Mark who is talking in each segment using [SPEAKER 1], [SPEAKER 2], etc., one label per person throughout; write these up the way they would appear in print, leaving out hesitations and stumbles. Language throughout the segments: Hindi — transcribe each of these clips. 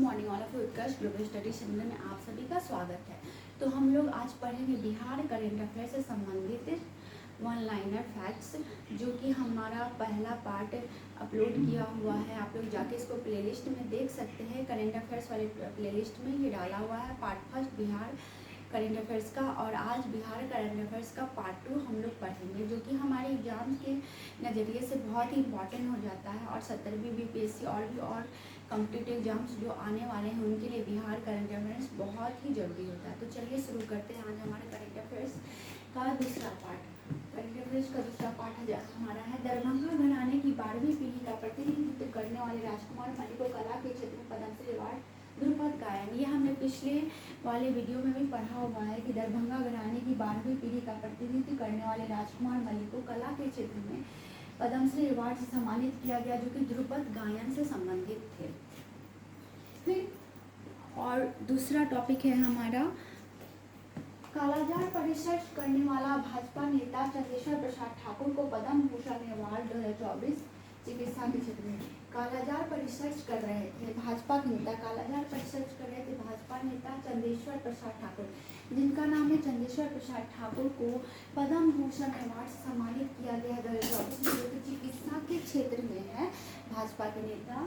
[SPEAKER 1] Morning all of Utkarsh global study channel में आप सभी का स्वागत है। तो हम लोग आज पढ़ेंगे बिहार करेंट अफेयर से संबंधित वन लाइनर फैक्ट्स, जो कि हमारा पहला पार्ट अपलोड किया हुआ है। आप लोग जाके इसको प्लेलिस्ट में देख सकते हैं। करेंट अफेयर्स वाले प्लेलिस्ट में ये डाला हुआ है part first Bihar current affairs का, और आज बिहार करेंट अफेयर्स का पार्ट 2 हम लोग पढ़ेंगे, जो कि हमारे एग्जाम्स के नज़रिए से बहुत ही इंपॉर्टेंट हो जाता है। और 70वीं बीपीएससी और कॉम्पिटिटिव एग्जाम्स जो आने वाले हैं उनके लिए बिहार करंट अफेयर्स बहुत ही ज़रूरी होता है। तो चलिए शुरू करते हैं आज हमारे करंट अफेयर्स का दूसरा पार्ट। करंट अफेयर्स का दूसरा पार्ट हमारा है दरभंगा घराने की 12वीं पीढ़ी का प्रतिनिधित्व करने वाले राजकुमार मलिक को कला के क्षेत्र में पद्मश्री अवार्ड ध्रुपद गायन। ये हमने पिछले वाले वीडियो में भी पढ़ा हुआ है कि दरभंगा घराने की 12वीं पीढ़ी का प्रतिनिधित्व करने वाले राजकुमार मलिक को कला के क्षेत्र में पद्मश्री अवार्ड से सम्मानित किया गया, जो कि ध्रुपद गायन से संबंधित थे। फिर और दूसरा टॉपिक है हमारा कालाजार पर रिसर्च करने वाला भाजपा नेता चंदेश्वर प्रसाद ठाकुर को पद्म भूषण अवार्ड 2024 चिकित्सा के क्षेत्र में। कालाजार पर रिसर्च कर रहे थे भाजपा के नेता, कालाजार पर रिसर्च कर रहे थे भाजपा नेता चंदेश्वर प्रसाद ठाकुर, जिनका नाम है चंदेश्वर प्रसाद ठाकुर, को पद्म भूषण अवार्ड से सम्मानित किया गया 2024 में, जो कि चिकित्सा के क्षेत्र में है। भाजपा के नेता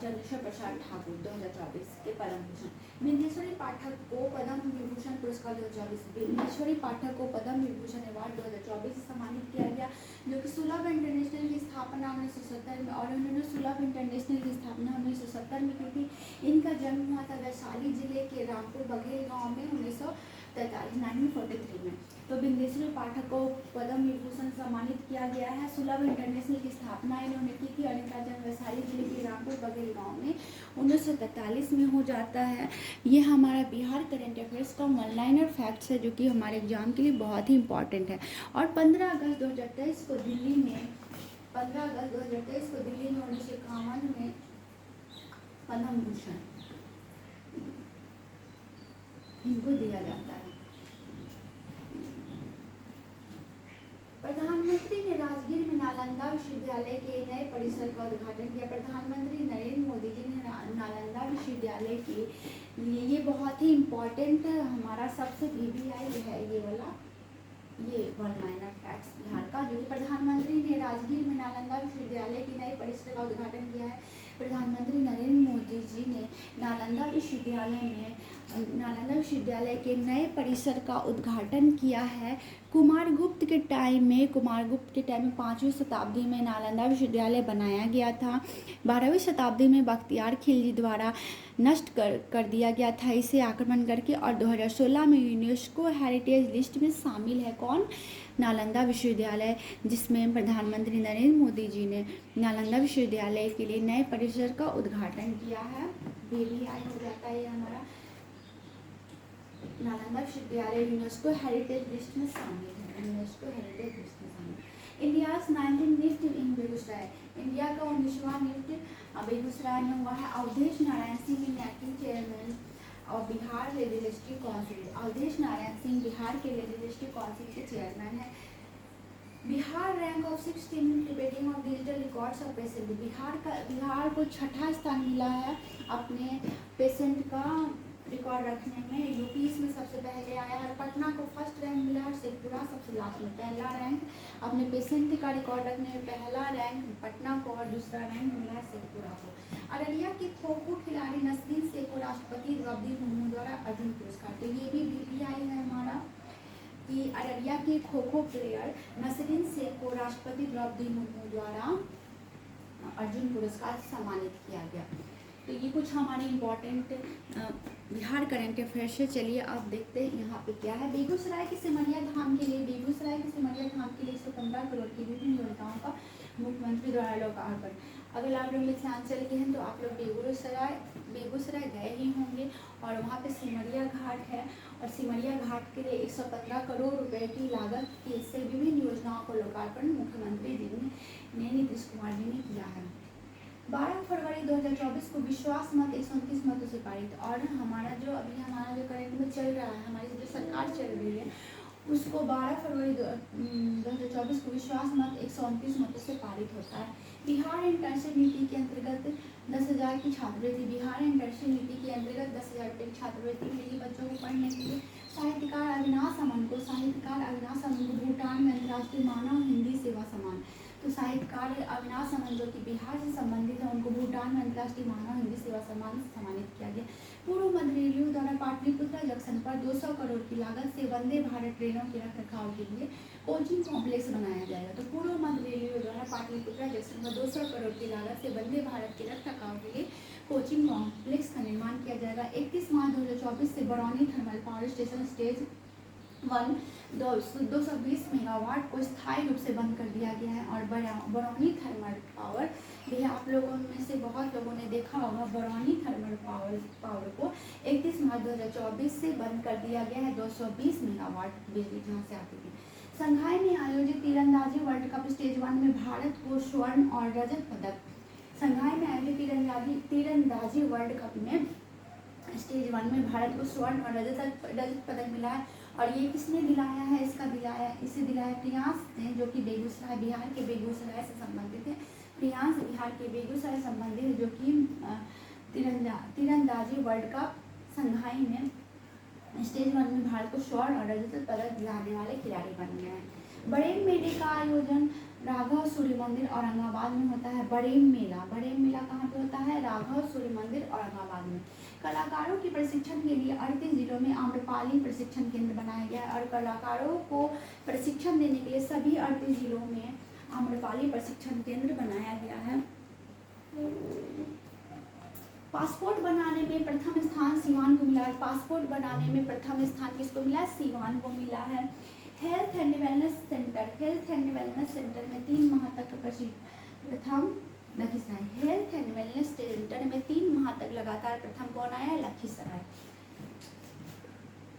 [SPEAKER 1] चंदेश्वर प्रसाद ठाकुर 2024 के पद्म भूषण। बिंदेश्वरी पाठक को पद्म विभूषण पुरस्कार 2024, बिंदेश्वरी पाठक को पद्म विभूषण अवार्ड 2024 से सम्मानित किया गया, जो कि सुलभ इंटरनेशनल की स्थापना 1970 में, और उन्होंने सुलभ इंटरनेशनल की स्थापना 1970 में की थी। इनका जन्म हुआ था वैशाली जिले के रामपुर बघेल गांव में 1943 में। तो बिंदेश्वरी पाठक को पद्म विभूषण सम्मानित किया गया है। सुलभ इंटरनेशनल की स्थापना इन्होंने की थी, और इनका जन्म वैशाली जिले के रामपुर बघेल गांव में 1943 में हो जाता है। ये हमारा बिहार करंट अफेयर्स का वन लाइनर फैक्ट्स है, जो कि हमारे एग्जाम के लिए बहुत ही इंपॉर्टेंट है। और 15 अगस्त 2023 को दिल्ली में 1951 में पद्म भूषण इनको दिया जाता है। प्रधानमंत्री ने राजगीर में नालंदा विश्वविद्यालय के नए परिसर का उद्घाटन किया। प्रधानमंत्री नरेंद्र मोदी जी ने नालंदा विश्वविद्यालय के लिए, ये बहुत ही इम्पोर्टेंट हमारा सबसे VVI है ये वाला, ये वन लाइनर फैक्ट्स बिहार का, जो प्रधानमंत्री ने राजगीर में नालंदा विश्वविद्यालय के नए परिसर का उद्घाटन किया है। प्रधानमंत्री नरेंद्र मोदी जी ने नालंदा विश्वविद्यालय के नए परिसर का उद्घाटन किया है। कुमारगुप्त के टाइम में 5वीं शताब्दी में नालंदा विश्वविद्यालय बनाया गया था। 12वीं शताब्दी में बख्तियार खिलजी द्वारा नष्ट कर दिया गया था इसे आक्रमण करके, और 2016 में यूनेस्को हेरिटेज लिस्ट में शामिल है। कौन? नालंदा विश्वविद्यालय, जिसमें प्रधानमंत्री नरेंद्र मोदी जी ने नालंदा विश्वविद्यालय के लिए नए परिसर का उद्घाटन किया है। VVI हो जाता है हमारा। नालंदा विश्वविद्यालय यूनेस्को हेरिटेज लिस्ट में शामिल है। इंडियाज 19 निफ्ट इन बेगूसराय, इंडिया का 19वां निफ्ट बेगूसराय में हुआ है। अवधेश नारायण सिंह एक्टिंग चेयरमैन और बिहार लेजिस्लेटिव काउंसिल, अवधेश नारायण सिंह बिहार के लेजिस्लेटिव काउंसिल के चेयरमैन है। Bihar rank of 16 debating of digital records of patient, Bihar को 6ठा स्थान मिला है अपने पेशेंट का रिकॉर्ड रखने में। यूपी इसमें सबसे पहले आया है। पटना को फर्स्ट रैंक मिला है, शेखपुरा सबसे लास्ट में पहला रैंक। अपने पेशेंट का रिकॉर्ड रखने में पहला रैंक पटना को और दूसरा रैंक मिला है शेखपुरा को। अररिया की खो खो खिलाड़ी नसरीन शेख को राष्ट्रपति द्रौपदी मुर्मू द्वारा अर्जुन पुरस्कार, तो ये भी VVI है हमारा कि अररिया के खो खो प्लेयर नसरीन शेख को राष्ट्रपति द्रौपदी मुर्मू द्वारा अर्जुन पुरस्कार से सम्मानित किया गया। तो ये कुछ हमारे इम्पोर्टेंट बिहार करंट अफेयर से। चलिए अब देखते हैं यहाँ पे क्या है। बेगूसराय के सिमरिया धाम के लिए 115 करोड़ की विभिन्न योजनाओं का मुख्यमंत्री द्वारा लोकार्पण। अगर आप लोग मिथिलांचल के हैं तो आप लोग बेगूसराय गए ही होंगे, और वहाँ पे सिमरिया घाट है, और सिमरिया घाट के लिए 115 करोड़ रुपए की लागत से विभिन्न योजनाओं का लोकार्पण मुख्यमंत्री जी ने नीतीश कुमार जी ने किया है। 12 फरवरी 2024 को विश्वास मत 129 मतों से पारित। और हमारा जो करंट में चल रहा है, हमारी जो सरकार चल रही है, उसको 12 फरवरी 2024 को विश्वास मत 129 मतों से पारित होता है। बिहार एंड टर्शियरी नीति के अंतर्गत 10,000 की छात्रवृत्ति, बिहार एंड टर्शियरी नीति के अंतर्गत 10,000 रुपये की छात्रवृत्ति मिलेगी बच्चों को पढ़ने के लिए। साहित्यकार अविनाश अमन को भूटान में अंतर्राष्ट्रीय मानव हिंदी सेवा सम्मान। तो साहित्यकार अविनाश अमन जो कि बिहार से संबंधित है, उनको भूटान में अंतर्राष्ट्रीय मानव हिंदी सेवा सम्मान से सम्मानित किया गया। पूर्व मध्य रेलवे द्वारा पाटलिपुत्र जंक्शन पर 200 करोड़ की लागत से वंदे भारत ट्रेनों के रखरखाव के लिए कोचिंग कॉम्प्लेक्स बनाया जाएगा। तो पूर्व मध्य रेलवे द्वारा पाटलिपुत्र जंक्शन पर 200 करोड़ की लागत से वंदे भारत के रखरखाव के लिए कोचिंग कॉम्प्लेक्स का निर्माण किया जाएगा। 31 मार्च 2024 से Barauni thermal power station stage 1 220 megawatt को स्थायी रूप से बंद कर दिया गया है। और बरौनी थर्मल पावर, यह आप लोगों में से बहुत लोगों ने देखा होगा, बरौनी थर्मल पावर को 31 मार्च 2024 से बंद कर दिया गया है। 220 मेगावाट बिजली जहाँ से आती थी। संघाई में आयोजित तीरंदाजी वर्ल्ड कप स्टेज 1 में भारत को स्वर्ण और रजत पदक। संघाई में आयोजित तीरंदाजी वर्ल्ड कप में स्टेज 1 में भारत को स्वर्ण और रजत पदक मिला है। और ये किसने दिलाया है? इसे दिलाया प्रियांश ने, जो कि बेगूसराय, बिहार के बेगूसराय से संबंधित है। प्रियांश बिहार के बेगूसराय संबंधित है, जो कि तीरंदाजी वर्ल्ड कप संघाई में स्टेज 1 में भारत को स्वर्ण और रजत पदक दिलाने वाले खिलाड़ी बन गए हैं। बड़ेम मेले का आयोजन राघव सूर्य मंदिर औरंगाबाद में होता है। बड़ेम मेला कहाँ पे होता है? राघव सूर्य मंदिर औरंगाबाद में। कलाकारों के प्रशिक्षण के लिए 38 जिलों में आम्रपाली प्रशिक्षण केंद्र बनाया गया है। और कलाकारों को प्रशिक्षण देने के लिए सभी 38 जिलों में आम्रपाली प्रशिक्षण केंद्र बनाया गया है। पासपोर्ट बनाने में प्रथम स्थान सीवान को मिला है। पासपोर्ट बनाने में प्रथम स्थान किसको मिला है? सीवान को मिला है। हेल्थ एंड वेलनेस सेंटर में 3 माह तक प्रथम Lakhisarai. Health and wellness centre में 3 माह तक लगातार प्रथम कौन आया है? लखीसराय।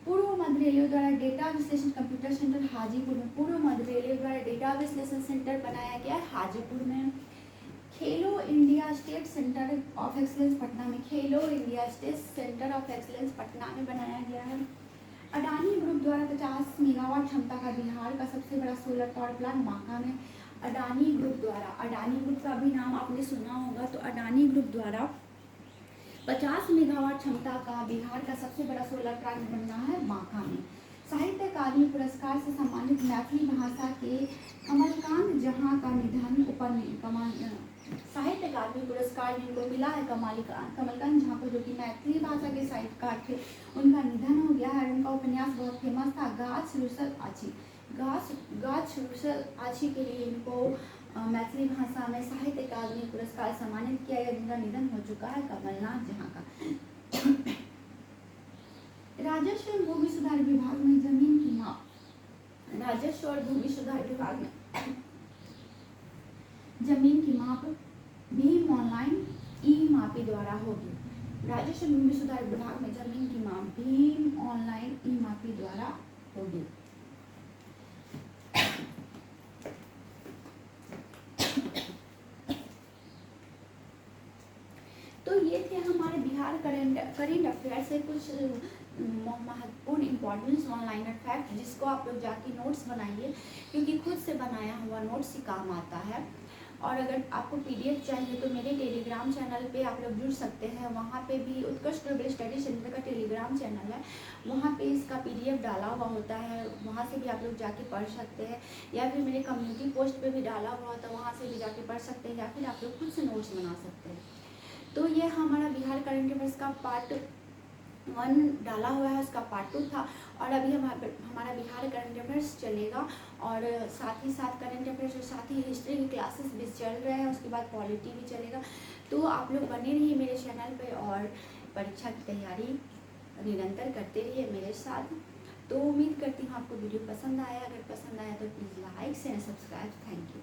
[SPEAKER 1] पूर्व मध्य रेलवे द्वारा डेटा विश्लेषण कंप्यूटर सेंटर हाजीपुर में। पूर्व मध्य रेलवे द्वारा डेटा विश्लेषण सेंटर बनाया गया है हाजीपुर में। खेलो India state centre of excellence Patna में। खेलो India state centre of excellence Patna में बनाया गया है। अडानी ग्रुप द्वारा 50 मेगावाट क्षमता का बिहार का सबसे बड़ा सोलर पावर प्लांट बांका में। अडानी ग्रुप का भी नाम आपने सुना होगा। तो अडानी ग्रुप द्वारा 50 मेगावाट क्षमता का बिहार का सबसे बड़ा सोलर प्लांट बन रहा है बांका में। साहित्य अकादमी पुरस्कार से सम्मानित मैथिली भाषा के कमलकांत जहाँ का निधन साहित्य अकादमी पुरस्कार जिनको मिला है कमलकांत झा को, जो कि मैथिली भाषा के साहित्यकार थे, उनका निधन हो गया है। उनका उपन्यास बहुत फेमस था, गाछ रुसल आछी के लिए इनको मैथिली भाषा में साहित्य अकादमी पुरस्कार सम्मानित किया गया, जिनका निधन हो चुका है कमलनाथ जहाँ का। राजस्व एवं भूमि सुधार विभाग में जमीन की माप। राजस्व और भूमि सुधार विभाग में जमीन की माप भीम ऑनलाइन ई मापी द्वारा होगी। राजस्व भूमि सुधार विभाग में जमीन की माप भीम ऑनलाइन ई मापी द्वारा होगी। तो ये थे हमारे बिहार करेंट अफेयर से कुछ महत्वपूर्ण इम्पोर्टेंस ऑनलाइन फैक्ट, जिसको आप लोग जाके नोट्स बनाइए, क्योंकि खुद से बनाया हुआ नोट्स ही काम आता है। और अगर आपको पीडीएफ चाहिए तो मेरे टेलीग्राम चैनल पे आप लोग जुड़ सकते हैं। वहाँ पे भी उत्कृष्ट ग्लोबल स्टडी सेंटर का टेलीग्राम चैनल है, वहाँ पे इसका पीडीएफ डाला हुआ होता है, वहाँ से भी आप लोग जाके पढ़ सकते हैं। या फिर मेरे कम्युनिटी पोस्ट पे भी डाला हुआ होता है, वहाँ से भी जाके पढ़ सकते हैं, या फिर आप लोग खुद से नोट्स बना सकते हैं। तो ये हमारा बिहार करंट अफेयर्स का पार्ट 1 डाला हुआ है, उसका पार्ट 2 था। और अभी हमारा बिहार करंट अफेयर्स चलेगा, और साथ ही साथ करंट अफेयर्स और साथ ही हिस्ट्री की क्लासेस भी चल रहे हैं, उसके बाद पॉलिटी भी चलेगा। तो आप लोग बने रहिए मेरे चैनल पे और परीक्षा की तैयारी निरंतर करते रहिए मेरे साथ। तो उम्मीद करती हूँ आपको वीडियो पसंद आया। अगर पसंद आया तो please like share subscribe. Thank you.